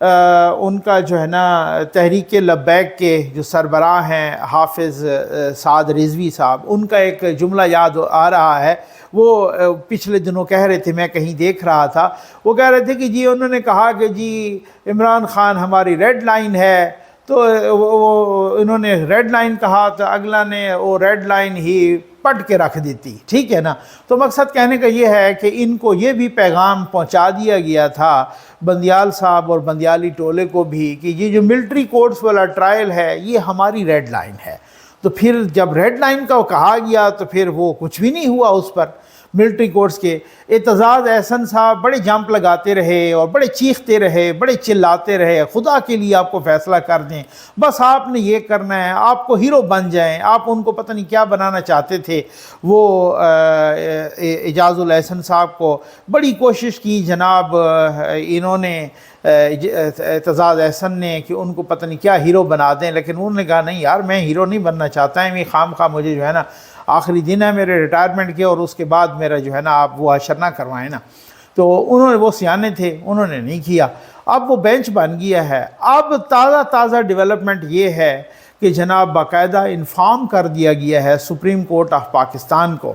ان کا جو ہے نا تحریک لبیک کے جو سربراہ ہیں حافظ سعد رضوی صاحب، ان کا ایک جملہ یاد آ رہا ہے. وہ پچھلے دنوں کہہ رہے تھے، میں کہیں دیکھ رہا تھا، وہ کہہ رہے تھے کہ جی انہوں نے کہا کہ جی عمران خان ہماری ریڈ لائن ہے، تو انہوں نے ریڈ لائن کہا تو اگلا نے وہ ریڈ لائن ہی پٹ کے رکھ دیتی. ٹھیک ہے نا. تو مقصد کہنے کا یہ ہے کہ ان کو یہ بھی پیغام پہنچا دیا گیا تھا بندیال صاحب اور بندیالی ٹولے کو بھی کہ یہ جو ملٹری کورٹس والا ٹرائل ہے یہ ہماری ریڈ لائن ہے. تو پھر جب ریڈ لائن کا کہا گیا تو پھر وہ کچھ بھی نہیں ہوا اس پر. ملٹری کورٹس کے اعتزاز احسن صاحب بڑے جمپ لگاتے رہے اور بڑے چیختے رہے، بڑے چلاتے رہے، خدا کے لیے آپ کو فیصلہ کر دیں، بس آپ نے یہ کرنا ہے، آپ کو ہیرو بن جائیں. آپ ان کو پتہ نہیں کیا بنانا چاہتے تھے. وہ اعجاز الاحسن صاحب کو بڑی کوشش کی جناب انہوں نے اعتزاز احسن نے کہ ان کو پتہ نہیں کیا ہیرو بنا دیں، لیکن انہوں نے کہا نہیں یار میں ہیرو نہیں بننا چاہتا ہے، میں خام خواہ مجھے جو ہے نا آخری دن ہے میرے ریٹائرمنٹ کے اور اس کے بعد میرا جو ہے نا آپ وہ حشر نہ کروائیں نا. تو انہوں نے، وہ سیانے تھے، انہوں نے نہیں کیا. اب وہ بینچ بن گیا ہے. اب تازہ ڈیولپمنٹ یہ ہے کہ جناب باقاعدہ انفارم کر دیا گیا ہے سپریم کورٹ آف پاکستان کو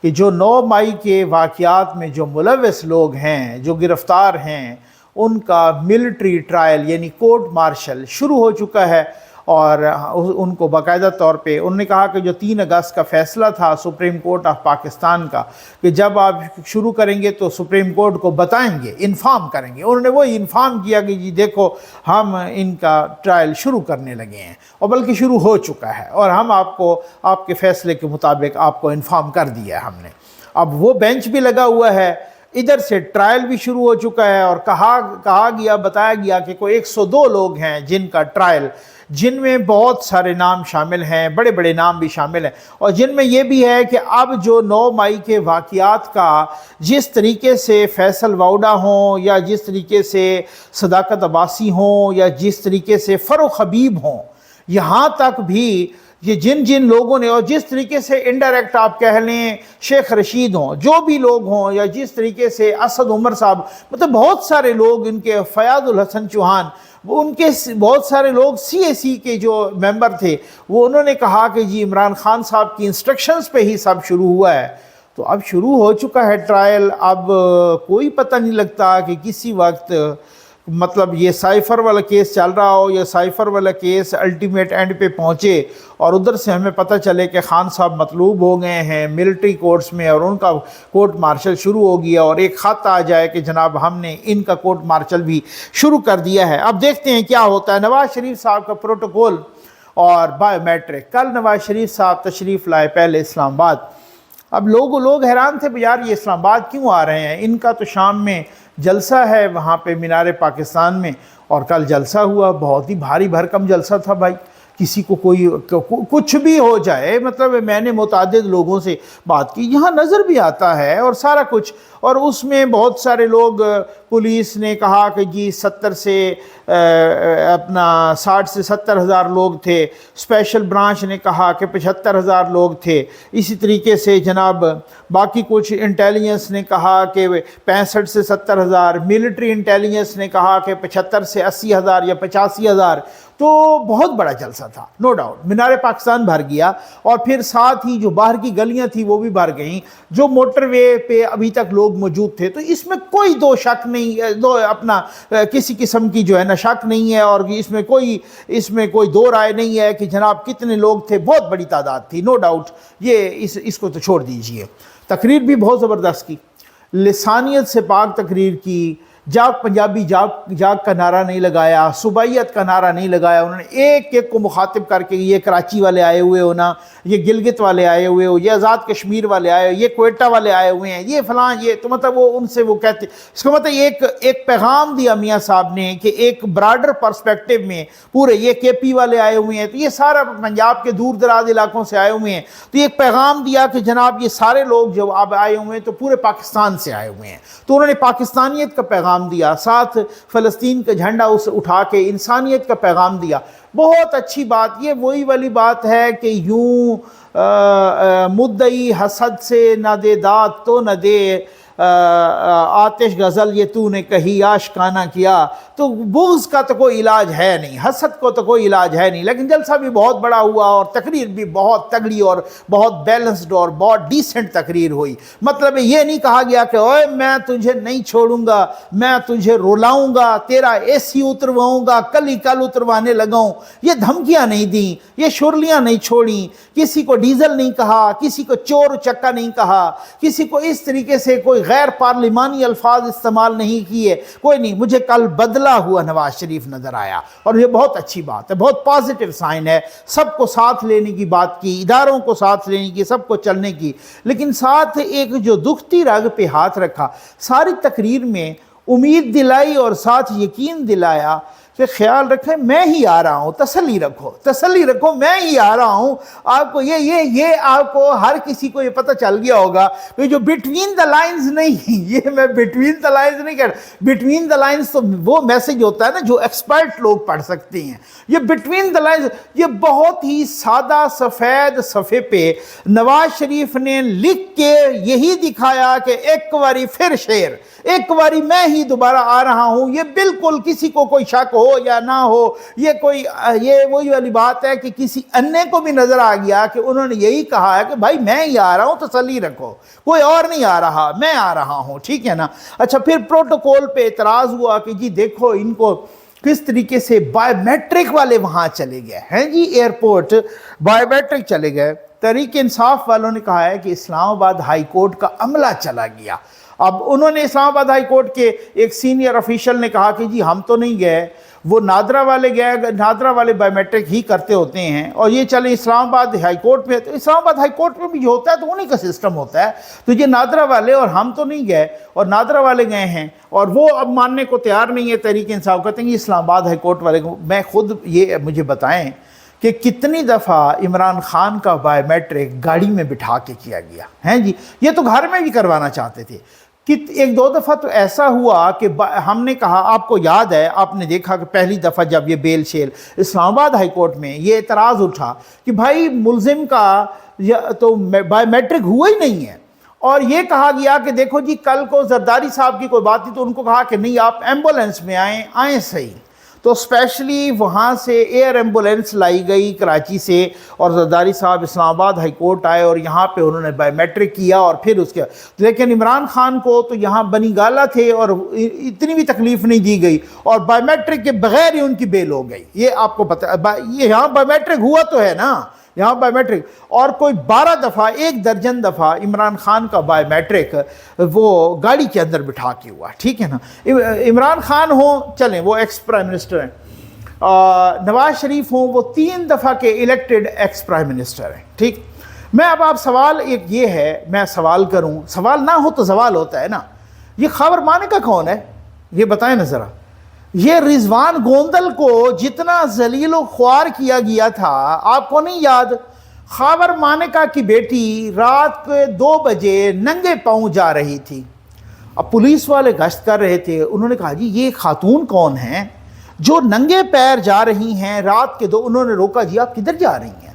کہ جو 9 مئی کے واقعات میں جو ملوث لوگ ہیں، جو گرفتار ہیں، ان کا ملٹری ٹرائل یعنی کورٹ مارشل شروع ہو چکا ہے. اور ان کو باقاعدہ طور پہ انہوں نے کہا کہ جو 3 اگست کا فیصلہ تھا سپریم کورٹ آف پاکستان کا کہ جب آپ شروع کریں گے تو سپریم کورٹ کو بتائیں گے، انفارم کریں گے، انہوں نے وہی انفارم کیا کہ جی دیکھو ہم ان کا ٹرائل شروع کرنے لگے ہیں، اور بلکہ شروع ہو چکا ہے، اور ہم آپ کو آپ کے فیصلے کے مطابق آپ کو انفارم کر دیا ہے ہم نے. اب وہ بینچ بھی لگا ہوا ہے، ادھر سے ٹرائل بھی شروع ہو چکا ہے، اور کہا گیا، بتایا گیا کہ کوئی 102 لوگ ہیں جن کا ٹرائل، جن میں بہت سارے نام شامل ہیں، بڑے بڑے نام بھی شامل ہیں، اور جن میں یہ بھی ہے کہ اب جو 9 مئی کے واقعات کا جس طریقے سے فیصل واؤڈا ہوں یا جس طریقے سے صداقت عباسی ہوں یا جس طریقے سے فروخ حبیب ہوں، یہاں تک بھی یہ جن لوگوں نے، اور جس طریقے سے انڈائریکٹ آپ کہہ لیں شیخ رشید ہوں، جو بھی لوگ ہوں، یا جس طریقے سے اسد عمر صاحب، مطلب بہت سارے لوگ، ان کے فیاض الحسن چوہان، وہ ان کے بہت سارے لوگ CAC کے جو ممبر تھے، وہ انہوں نے کہا کہ جی عمران خان صاحب کی انسٹرکشنز پہ ہی سب شروع ہوا ہے. تو اب شروع ہو چکا ہے ٹرائل. اب کوئی پتہ نہیں لگتا کہ کسی وقت مطلب یہ سائفر والا کیس چل رہا ہو یا سائفر والا کیس الٹیمیٹ اینڈ پہ پہنچے اور ادھر سے ہمیں پتہ چلے کہ خان صاحب مطلوب ہو گئے ہیں ملٹری کورٹس میں اور ان کا کورٹ مارشل شروع ہو گیا، اور ایک خط آ جائے کہ جناب ہم نے ان کا کورٹ مارشل بھی شروع کر دیا ہے. اب دیکھتے ہیں کیا ہوتا ہے. نواز شریف صاحب کا پروٹوکول اور بائیو میٹرک. کل نواز شریف صاحب تشریف لائے پہلے اسلام آباد. اب لوگ حیران تھے یار یہ اسلام آباد کیوں آ رہے ہیں، ان کا تو شام میں جلسہ ہے وہاں پہ مینار پاکستان میں، اور کل جلسہ ہوا، بہت ہی بھاری بھرکم جلسہ تھا بھائی. کسی کو کوئی کچھ بھی ہو جائے، مطلب میں نے متعدد لوگوں سے بات کی، یہاں نظر بھی آتا ہے اور سارا کچھ، اور اس میں بہت سارے لوگ، پولیس نے کہا کہ جی 60 سے 70 ہزار لوگ تھے، اسپیشل برانچ نے کہا کہ 75 ہزار لوگ تھے، اسی طریقے سے جناب باقی کچھ انٹیلیجنس نے کہا کہ 65 سے 70 ہزار، ملٹری انٹیلیجنس نے کہا کہ 75 سے 80 ہزار یا 85 ہزار. تو بہت بڑا جلسہ تھا، نو ڈاؤٹ. مینار پاکستان بھر گیا، اور پھر ساتھ ہی جو باہر کی گلیاں تھیں وہ بھی بھر گئیں، جو موٹر وے پہ ابھی تک لوگ موجود تھے. تو اس میں کوئی دو شک نہیں، کسی قسم کی جو ہے نا شک نہیں ہے، اور اس میں کوئی دو رائے نہیں ہے کہ جناب کتنے لوگ تھے. بہت بڑی تعداد تھی، نو ڈاؤٹ. یہ اس کو تو چھوڑ دیجئے. تقریر بھی بہت زبردست کی، لسانیت سے پاک تقریر کی. جاگ پنجابی جاگ کا نعرہ نہیں لگایا، صوبائیت کا نعرہ نہیں لگایا. انہوں نے ایک کو مخاطب کر کے، یہ کراچی والے آئے ہوئے ہو نا، یہ گلگت والے آئے ہوئے ہو، یہ آزاد کشمیر والے آئے ہو، یہ کوئٹہ والے آئے ہوئے ہیں، یہ فلاں، یہ تو مطلب وہ ان سے وہ کہتے، اس کا مطلب ایک پیغام دیا میاں صاحب نے کہ ایک براڈر پرسپیکٹو میں پورے، یہ KP والے آئے ہوئے ہیں، تو یہ سارا پنجاب کے دور دراز علاقوں سے آئے ہوئے ہیں. تو ایک پیغام دیا کہ جناب یہ سارے لوگ جو اب آئے ہوئے ہیں تو پورے پاکستان سے آئے ہوئے ہیں. تو انہوں نے پاکستانیت کا پیغام دیا، ساتھ فلسطین کا جھنڈا اسے اٹھا کے انسانیت کا پیغام دیا. بہت اچھی بات. یہ وہی والی بات ہے کہ یوں مدعی حسد سے نہ دے داد تو نہ دے آتش غزل یہ تو نے کہی آشکانہ کیا، تو بغض کا تو کوئی علاج ہے نہیں، حسد کو تو کوئی علاج ہے نہیں، لیکن جلسہ بھی بہت بڑا ہوا اور تقریر بھی بہت تگڑی اور بہت بیلنسڈ اور بہت ڈیسنٹ تقریر ہوئی۔ مطلب یہ نہیں کہا گیا کہ اوے میں تجھے نہیں چھوڑوں گا، میں تجھے رولاؤں گا، تیرا اے سی اترواؤں گا، کل ہی کل اتروانے لگاؤں، یہ دھمکیاں نہیں دیں، یہ شرلیاں نہیں چھوڑیں، کسی کو ڈیزل نہیں کہا، کسی کو چور چکا نہیں کہا، کسی کو اس طریقے سے کوئی غیر پارلیمانی الفاظ استعمال نہیں کیے، کوئی نہیں۔ مجھے کل بدلا ہوا نواز شریف نظر آیا اور یہ بہت اچھی بات ہے، بہت پازیٹیو سائن ہے۔ سب کو ساتھ لینے کی بات کی، اداروں کو ساتھ لینے کی، سب کو چلنے کی، لیکن ساتھ ایک جو دکھتی رگ پہ ہاتھ رکھا، ساری تقریر میں امید دلائی اور ساتھ یقین دلایا کہ خیال رکھیں میں ہی آ رہا ہوں، تسلی رکھو میں ہی آ رہا ہوں۔ آپ کو یہ آپ کو ہر کسی کو یہ پتہ چل گیا ہوگا کہ جو بٹوین دا لائنز نہیں، یہ میں بٹوین دا لائنز نہیں کہہ رہا، بٹوین دا لائنز تو وہ میسج ہوتا ہے نا جو ایکسپرٹ لوگ پڑھ سکتے ہیں، یہ بٹوین دا لائنز یہ بہت ہی سادہ سفید صفحے پہ نواز شریف نے لکھ کے یہی دکھایا کہ ایک واری پھر شیر، ایک واری میں ہی دوبارہ آ رہا ہوں۔ یہ بالکل کسی کو کوئی شک ہو یا نہ ہو، یہ وہی والی بات ہے کہ کسی انے کو بھی نظر آ گیا کہ انہوں نے یہی کہا ہے کہ بھائی میں ہی آ رہا ہوں، تسلی رکھو، کوئی اور نہیں آ رہا، میں آ رہا ہوں، ٹھیک ہے نا۔ اچھا، پھر پروٹوکول پہ اعتراض ہوا کہ جی دیکھو ان کو کس طریقے سے بائیو میٹرک والے وہاں چلے گئے ہیں، جی ایئرپورٹ بائیو میٹرک چلے گئے۔ تحریک انصاف والوں نے کہا ہے کہ اسلام آباد ہائی کورٹ کا عملہ چلا گیا۔ اب انہوں نے اسلام آباد ہائی کورٹ کے ایک سینئر افیشل نے کہا کہ جی ہم تو نہیں گئے، وہ نادرا والے گئے، نادرا والے بائیو میٹرک ہی کرتے ہوتے ہیں، اور یہ چلے اسلام آباد ہائی کورٹ میں، تو اسلام آباد ہائی کورٹ میں بھی جو ہوتا ہے تو انہی کا سسٹم ہوتا ہے، تو یہ نادرا والے اور ہم تو نہیں گئے اور نادرا والے گئے ہیں، اور وہ اب ماننے کو تیار نہیں ہے۔ تحریک انصاف کہتے ہیں کہ اسلام آباد ہائی کورٹ والے کو، میں خود یہ مجھے بتائیں کہ کتنی دفعہ عمران خان کا بائیو میٹرک گاڑی میں بٹھا کے کیا گیا ہے جی، یہ تو گھر میں بھی کروانا چاہتے تھے۔ ایک دو دفعہ تو ایسا ہوا کہ ہم نے کہا، آپ کو یاد ہے، آپ نے دیکھا کہ پہلی دفعہ جب یہ بیل شیل اسلام آباد ہائی کورٹ میں یہ اعتراض اٹھا کہ بھائی ملزم کا تو بائیو میٹرک ہوا ہی نہیں ہے، اور یہ کہا گیا کہ دیکھو جی کل کو زرداری صاحب کی کوئی بات تھی تو ان کو کہا کہ نہیں آپ ایمبولینس میں آئیں صحیح، تو اسپیشلی وہاں سے ایئر ایمبولینس لائی گئی کراچی سے، اور زرداری صاحب اسلام آباد ہائی کورٹ آئے اور یہاں پہ انہوں نے بائیو میٹرک کیا، اور پھر اس کے لیکن عمران خان کو تو یہاں بنی گالا تھے اور اتنی بھی تکلیف نہیں دی گئی، اور بائیو میٹرک کے بغیر ہی ان کی بیل ہو گئی۔ یہ آپ کو پتہ ہے، یہ یہاں بائیو میٹرک ہوا تو ہے نا، یہاں بائیو میٹرک، اور کوئی 12 دفعہ 1 درجن دفعہ عمران خان کا بائیو میٹرک وہ گاڑی کے اندر بٹھا کے ہوا، ٹھیک ہے نا۔ عمران خان ہوں، چلیں وہ ایکس پرائم منسٹر ہیں، نواز شریف ہوں، وہ 3 دفعہ کے الیکٹڈ ایکس پرائم منسٹر ہیں، ٹھیک۔ میں اب آپ سوال ایک یہ ہے، میں سوال کروں، سوال نہ ہو تو سوال ہوتا ہے نا، یہ خاور مانے کا کون ہے؟ یہ بتائیں نا ذرا۔ یہ رضوان گوندل کو جتنا ذلیل و خوار کیا گیا تھا، آپ کو نہیں یاد؟ خاور مانیکا کی بیٹی رات کے 2 بجے ننگے پاؤں جا رہی تھی، اب پولیس والے گشت کر رہے تھے، انہوں نے کہا جی یہ خاتون کون ہیں جو ننگے پیر جا رہی ہیں رات کے 2؟ انہوں نے روکا، جی آپ کدھر جا رہی ہیں؟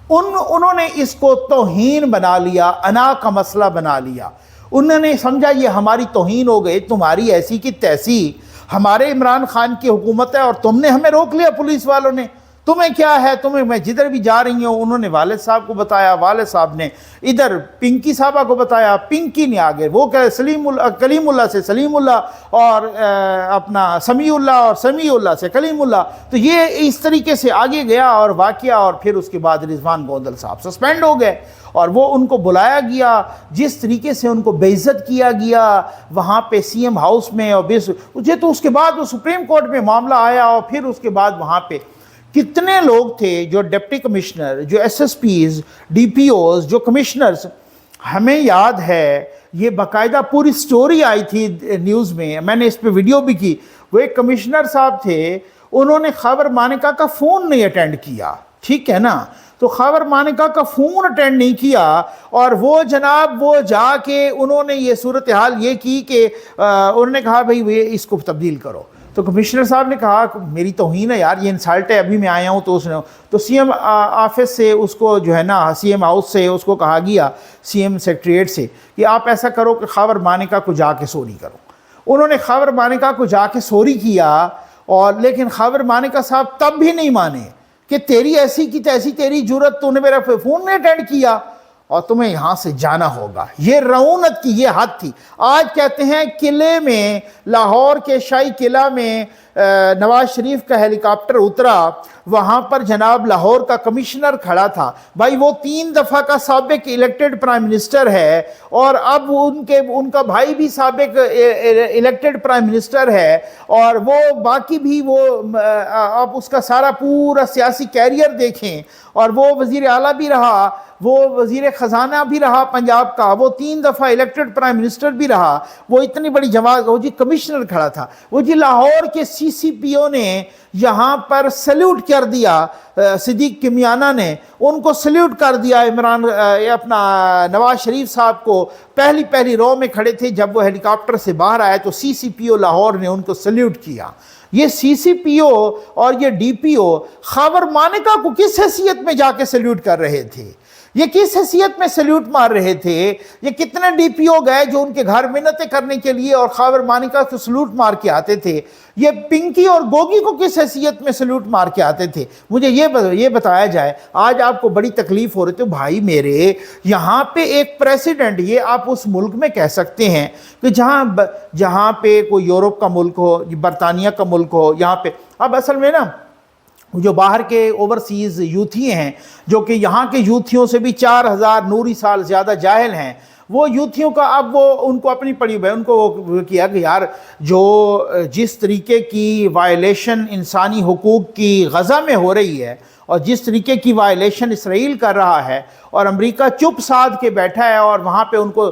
انہوں نے اس کو توہین بنا لیا، انا کا مسئلہ بنا لیا، انہوں نے سمجھا یہ ہماری توہین ہو گئی، تمہاری ایسی کی تیسی، ہمارے عمران خان کی حکومت ہے اور تم نے ہمیں روک لیا پولیس والوں نے، تمہیں کیا ہے؟ تمہیں میں جدھر بھی جا رہی ہوں۔ انہوں نے والد صاحب کو بتایا، والد صاحب نے ادھر پنکی صاحبہ کو بتایا، پنکی نے آگے وہ کہ کلیم اللہ سے سلیم اللہ، اور اپنا سمیع اللہ، اور سمیع اللہ سے کلیم اللہ، تو یہ اس طریقے سے آگے گیا اور واقعہ، اور پھر اس کے بعد رضوان گوندل صاحب سسپینڈ ہو گئے، اور وہ ان کو بلایا گیا، جس طریقے سے ان کو بے عزت کیا گیا وہاں پہ سی ایم ہاؤس میں، اور مجھے تو اس کے بعد وہ سپریم کورٹ میں معاملہ آیا، اور پھر اس کے بعد وہاں پہ کتنے لوگ تھے جو ڈپٹی کمشنر، جو S S Ps, D P Os, جو کمشنرز، ہمیں یاد ہے یہ باقاعدہ پوری سٹوری آئی تھی نیوز میں نے اس پہ ویڈیو بھی کی۔ وہ ایک کمشنر صاحب تھے، انہوں نے خاور مانیکا کا فون نہیں اٹینڈ کیا، ٹھیک ہے نا، تو خاور مانیکا کا فون اٹینڈ نہیں کیا، اور وہ جناب وہ جا کے انہوں نے یہ صورتحال یہ کی کہ انہوں نے کہا بھئی اس کو تبدیل کرو، تو کمشنر صاحب نے کہا میری توہین ہے یار، یہ انسلٹ ہے، ابھی میں آیا ہوں تو سی ایم آفس سے اس کو جو ہے نا سی ایم ہاؤس سے اس کو کہا گیا، سی ایم سیکریٹریٹ سے، کہ آپ ایسا کرو کہ خاور مانیکا کو جا کے سوری کرو۔ انہوں نے خاور مانیکا کو جا کے سوری کیا، اور لیکن خاور مانیکا صاحب تب بھی نہیں مانے کہ تیری ایسی کی تیسی تیری جرت، تو نے میرا فون نہیں اٹینڈ کیا اور تمہیں یہاں سے جانا ہوگا۔ یہ رعونت کی یہ حد تھی۔ آج کہتے ہیں قلعے میں، لاہور کے شاہی قلعہ میں نواز شریف کا ہیلی کاپٹر اترا، وہاں پر جناب لاہور کا کمشنر کھڑا تھا۔ بھائی وہ 3 دفعہ کا سابق الیکٹڈ پرائم منسٹر ہے، اور اب ان کا بھائی بھی سابق الیکٹڈ پرائم منسٹر ہے، اور وہ باقی بھی وہ اب اس کا سارا پورا سیاسی کیریئر دیکھیں، اور وہ وزیر اعلیٰ بھی رہا، وہ وزیر خزانہ بھی رہا پنجاب کا، وہ 3 دفعہ الیکٹڈ پرائم منسٹر بھی رہا، وہ اتنی بڑی جماعت، وہ جی کمشنر کھڑا تھا، وہ جی لاہور کے سی سی پی او نے یہاں پر سلیوٹ کر دیا، صدیق کمیانہ نے ان کو سلیوٹ کر دیا، اپنا نواز شریف صاحب کو پہلی رو میں کھڑے تھے، جب وہ ہیلی کاپٹر سے باہر آئے تو سی سی پی او لاہور نے ان کو سلیوٹ کیا۔ یہ سی سی پی او اور یہ ڈی پی او خاور مانیکا کو کس حیثیت میں جا کے سلیوٹ کر رہے تھے؟ یہ کس حیثیت میں سلیوٹ مار رہے تھے؟ یہ کتنے ڈی پی او گئے جو ان کے گھر منتیں کرنے کے لیے اور خاور مانیکا کو سلیوٹ مار کے آتے تھے؟ یہ پنکی اور گوگی کو کس حیثیت میں سلیوٹ مار کے آتے تھے؟ مجھے یہ بتایا جائے۔ آج آپ کو بڑی تکلیف ہو رہی تھی بھائی میرے، یہاں پہ ایک پریسیڈنٹ، یہ آپ اس ملک میں کہہ سکتے ہیں کہ جہاں پہ کوئی یورپ کا ملک ہو، برطانیہ کا ملک ہو، یہاں پہ اب اصل میں نا جو باہر کے اوورسیز یوتھی ہیں، جو کہ یہاں کے یوتھیوں سے بھی 4000 نوری سال زیادہ جاہل ہیں، وہ یوتھیوں کا اب وہ ان کو اپنی پڑی ہوئی، ان کو وہ کیا کہ یار جو جس طریقے کی وائلیشن انسانی حقوق کی غزہ میں ہو رہی ہے، اور جس طریقے کی وائلیشن اسرائیل کر رہا ہے، اور امریکہ چپ سادھ کے بیٹھا ہے اور وہاں پہ ان کو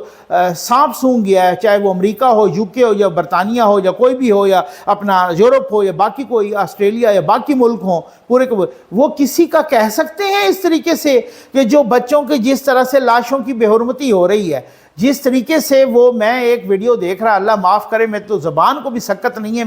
سانپ سونگ گیا ہے، چاہے وہ امریکہ ہو، یو کے ہو، یا برطانیہ ہو، یا کوئی بھی ہو، یا اپنا یورپ ہو، یا باقی کوئی آسٹریلیا یا باقی ملک ہوں پورے کے وہ کسی کا کہہ سکتے ہیں اس طریقے سے کہ جو بچوں کے جس طرح سے لاشوں کی بے حرمتی ہو رہی ہے، جس طریقے سے وہ میں ایک ویڈیو دیکھ رہا، اللہ معاف کرے، میں تو زبان کو بھی سکت نہیں ہے،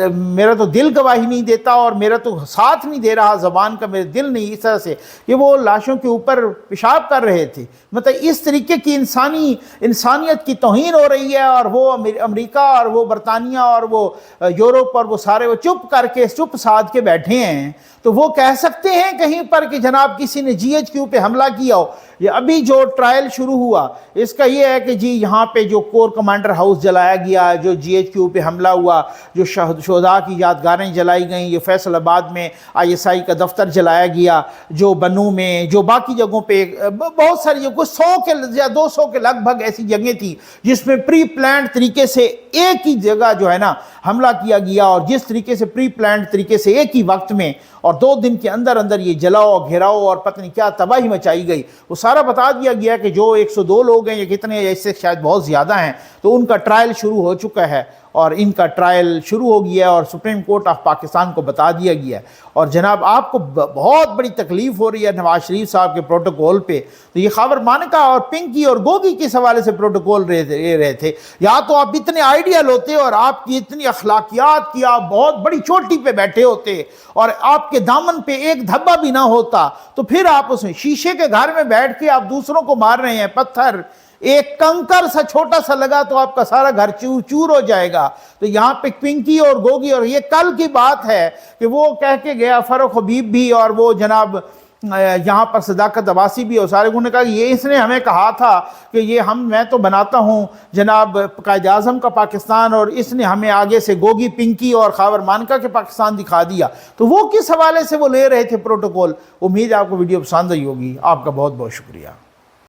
میرا تو دل گواہی نہیں دیتا، اور میرا تو ساتھ نہیں دے رہا زبان کا، میرے دل نہیں اس طرح سے کہ وہ لاشوں کے اوپر پیشاب کر رہے تھے۔ مطلب اس طریقے کی انسانیت کی توہین ہو رہی ہے، اور وہ امریکہ اور وہ برطانیہ اور وہ یورپ اور وہ سارے وہ چپ کر کے چپ سادھ کے بیٹھے ہیں، تو وہ کہہ سکتے ہیں کہیں پر کہ جناب کسی نے جی ایچ کیو پہ حملہ کیا ہو؟ یہ ابھی جو ٹرائل شروع ہوا اس کا یہ ہے کہ جی یہاں پہ جو کور کمانڈر ہاؤس جلایا گیا، جو جی ایچ کیو پہ حملہ ہوا، جو شہداء کی یادگاریں جلائی گئیں، یہ فیصل آباد میں آئی ایس آئی کا دفتر جلایا گیا، جو بنو میں، جو باقی جگہوں پہ بہت ساری، کچھ 100 کے یا 200 کے لگ بھگ ایسی جگہیں تھیں جس میں پری پلانڈ طریقے سے ایک ہی جگہ جو ہے نا حملہ کیا گیا، اور جس طریقے سے پری پلانڈ طریقے سے ایک ہی وقت میں اور 2 دن کے اندر یہ جلاؤ گھیراؤ اور پتہ نہیں کیا تباہی مچائی گئی، وہ سارا بتا دیا گیا کہ جو 102 لوگ ہیں یا کتنے، اس سے شاید بہت زیادہ ہیں، تو ان کا ٹرائل شروع ہو چکا ہے، اور ان کا ٹرائل شروع ہو گیا ہے، اور سپریم کورٹ آف پاکستان کو بتا دیا گیا ہے۔ اور جناب آپ کو بہت بڑی تکلیف ہو رہی ہے نواز شریف صاحب کے پروٹوکول پہ، تو یہ خاور مانیکا اور پنکی اور گوگی کس حوالے سے پروٹوکول رہے تھے؟ یا تو آپ اتنے آئیڈیل ہوتے اور آپ کی اتنی اخلاقیات کی آپ بہت بڑی چوٹی پہ بیٹھے ہوتے، اور آپ کے دامن پہ ایک دھبا بھی نہ ہوتا، تو پھر آپ اس میں شیشے کے گھر میں بیٹھ کے آپ دوسروں کو مار رہے ہیں پتھر، ایک کنکر سا چھوٹا سا لگا تو آپ کا سارا گھر چور چور ہو جائے گا۔ تو یہاں پہ پنکی اور گوگی، اور یہ کل کی بات ہے کہ وہ کہہ کے گیا فاروق حبیب بھی، اور وہ جناب یہاں پر صداقت عباسی بھی، اور سارے نے کہا کہ یہ اس نے ہمیں کہا تھا کہ میں تو بناتا ہوں جناب قائد اعظم کا پاکستان، اور اس نے ہمیں آگے سے گوگی، پنکی اور خاور مانیکا کے پاکستان دکھا دیا۔ تو وہ کس حوالے سے وہ لے رہے تھے پروٹوکول؟ امید ہے آپ کو ویڈیو پسند آئی ہوگی۔ آپ کا بہت بہت شکریہ۔